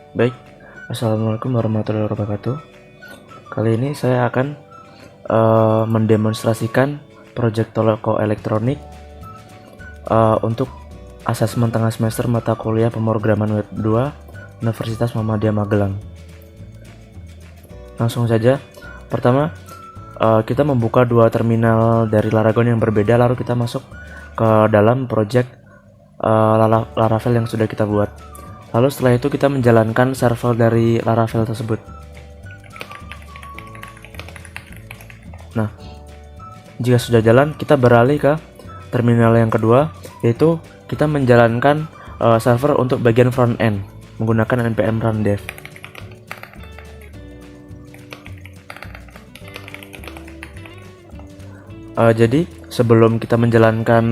Baik, Assalamualaikum warahmatullahi wabarakatuh. Kali ini saya akan mendemonstrasikan proyek toko elektronik untuk asesmen tengah semester mata kuliah pemrograman web 2 Universitas Muhammadiyah Magelang. Langsung saja. Pertama, kita membuka dua terminal dari Laragon yang berbeda, lalu kita masuk ke dalam proyek Laravel yang sudah kita buat. Lalu setelah itu kita menjalankan server dari Laravel tersebut. Nah, jika sudah jalan, kita beralih ke terminal yang kedua, yaitu kita menjalankan server untuk bagian front end menggunakan npm run dev. Jadi sebelum kita menjalankan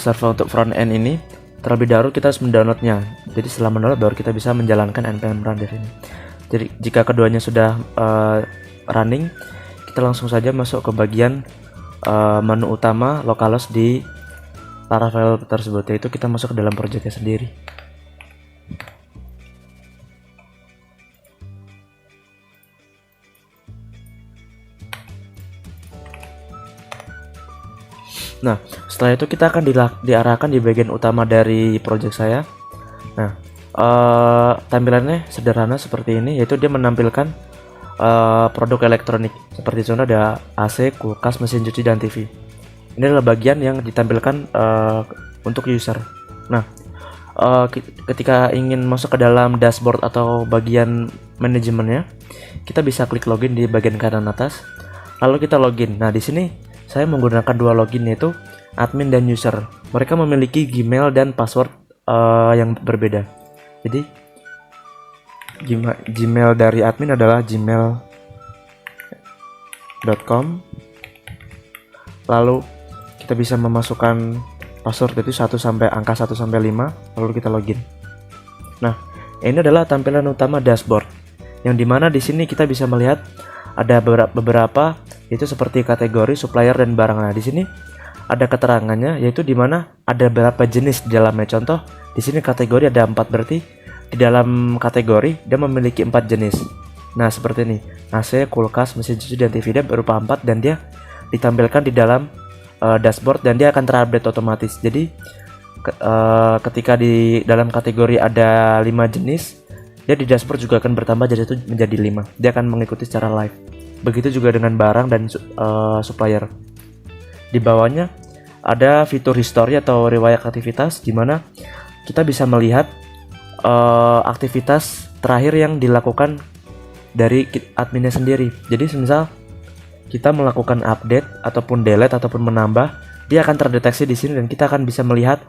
server untuk front end ini, terlebih dahulu kita harus mendownloadnya. Jadi setelah mendownload baru kita bisa menjalankan npm run dev ini. Jadi jika keduanya sudah running, kita langsung saja masuk ke bagian menu utama localhost di Laravel tersebut, yaitu kita masuk ke dalam proyeknya sendiri. Nah, setelah itu kita akan diarahkan di bagian utama dari project saya. Nah, tampilannya sederhana seperti ini, yaitu dia menampilkan produk elektronik seperti contoh ada AC, kulkas, mesin cuci, dan TV. Ini adalah bagian yang ditampilkan untuk user. Nah, ketika ingin masuk ke dalam dashboard atau bagian manajemennya, kita bisa klik login di bagian kanan atas. Lalu kita login. Nah, di sini saya menggunakan dua login, yaitu admin dan user. Mereka memiliki Gmail dan password yang berbeda. Jadi Gmail dari admin adalah gmail.com. Lalu kita bisa memasukkan password itu 1 sampai angka 1 sampai 5, lalu kita login. Nah, ini adalah tampilan utama dashboard, yang dimana di sini kita bisa melihat ada beberapa, yaitu seperti kategori, supplier, dan barang. Nah, di sini ada keterangannya, yaitu dimana ada beberapa jenis di dalamnya. Contoh di sini kategori ada 4, berarti di dalam kategori dia memiliki 4 jenis. Nah, seperti ini: AC, kulkas, mesin cuci, dan TV. Dia berupa 4 dan dia ditampilkan di dalam dashboard dan dia akan terupdate otomatis. Jadi ketika di dalam kategori ada 5 jenis, dia di dashboard juga akan bertambah menjadi 5. Dia akan mengikuti secara live. Begitu juga dengan barang dan supplier. Di bawahnya ada fitur history atau riwayat aktivitas, di mana kita bisa melihat aktivitas terakhir yang dilakukan dari adminnya sendiri. Jadi misal kita melakukan update ataupun delete ataupun menambah, dia akan terdeteksi di sini dan kita akan bisa melihat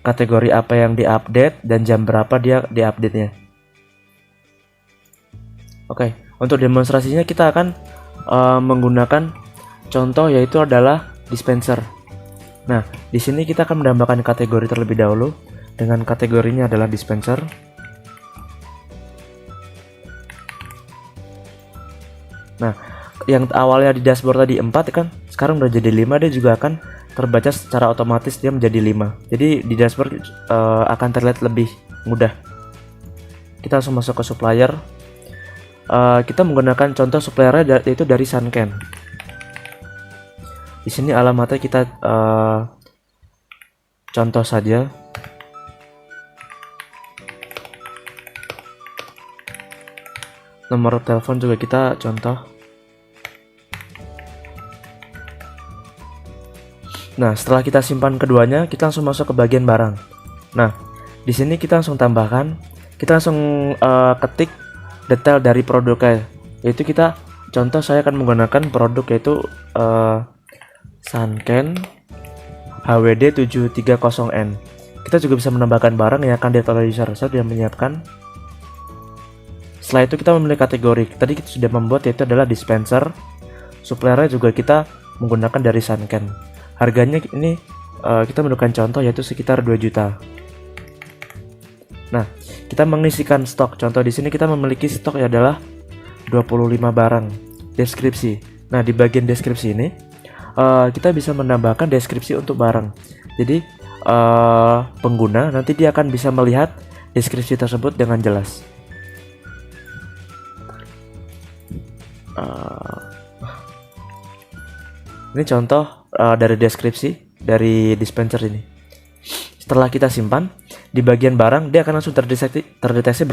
kategori apa yang diupdate dan jam berapa dia diupdate-nya. Oke, untuk demonstrasinya kita akan menggunakan contoh, yaitu adalah dispenser. Nah, di sini kita akan menambahkan kategori terlebih dahulu dengan kategorinya adalah dispenser. Nah, yang awalnya di dashboard tadi 4 kan, sekarang udah jadi 5, dia juga akan terbaca secara otomatis, dia menjadi 5. Jadi di dashboard akan terlihat lebih mudah. Kita langsung masuk ke supplier. Kita menggunakan contoh suppliernya yaitu dari Sunken. Di sini alamatnya kita contoh saja. Nomor telepon juga kita contoh. Nah, setelah kita simpan keduanya, kita langsung masuk ke bagian barang. Nah, di sini kita langsung tambahkan, kita langsung ketik detail dari produknya, yaitu kita contoh saya akan menggunakan produk yaitu Sunken HWD 730N. Kita juga bisa menambahkan barang yang akan dilihat oleh user. Saya sudah menyiapkan. Setelah itu kita memilih kategori. Tadi kita sudah membuat, yaitu adalah dispenser. Suppliernya juga kita menggunakan dari Sunken. Harganya ini kita menggunakan contoh, yaitu sekitar 2 juta. Nah, kita mengisikan stok. Contoh di sini kita memiliki stok yang adalah 25 barang. Deskripsi. Nah, di bagian deskripsi ini kita bisa menambahkan deskripsi untuk barang. Jadi pengguna nanti dia akan bisa melihat deskripsi tersebut dengan jelas. Ini contoh dari deskripsi dari dispenser ini. Setelah kita simpan, di bagian barang dia akan langsung terdeteksi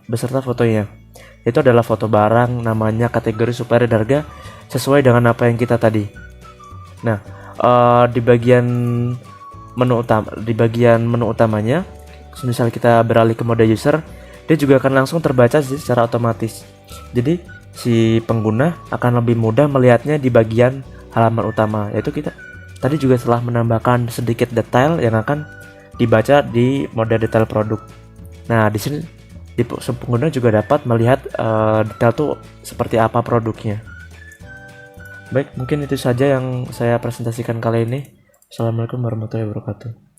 beserta fotonya. Itu adalah foto barang, namanya, kategori, supaya harga sesuai dengan apa yang kita tadi. Nah, di bagian menu utamanya, misal kita beralih ke mode user, dia juga akan langsung terbaca secara otomatis. Jadi si pengguna akan lebih mudah melihatnya di bagian halaman utama, yaitu kita tadi juga telah menambahkan sedikit detail yang akan dibaca di mode detail produk. Nah, di sini pengguna juga dapat melihat detail tuh seperti apa produknya. Baik, mungkin itu saja yang saya presentasikan kali ini. Assalamualaikum warahmatullahi wabarakatuh.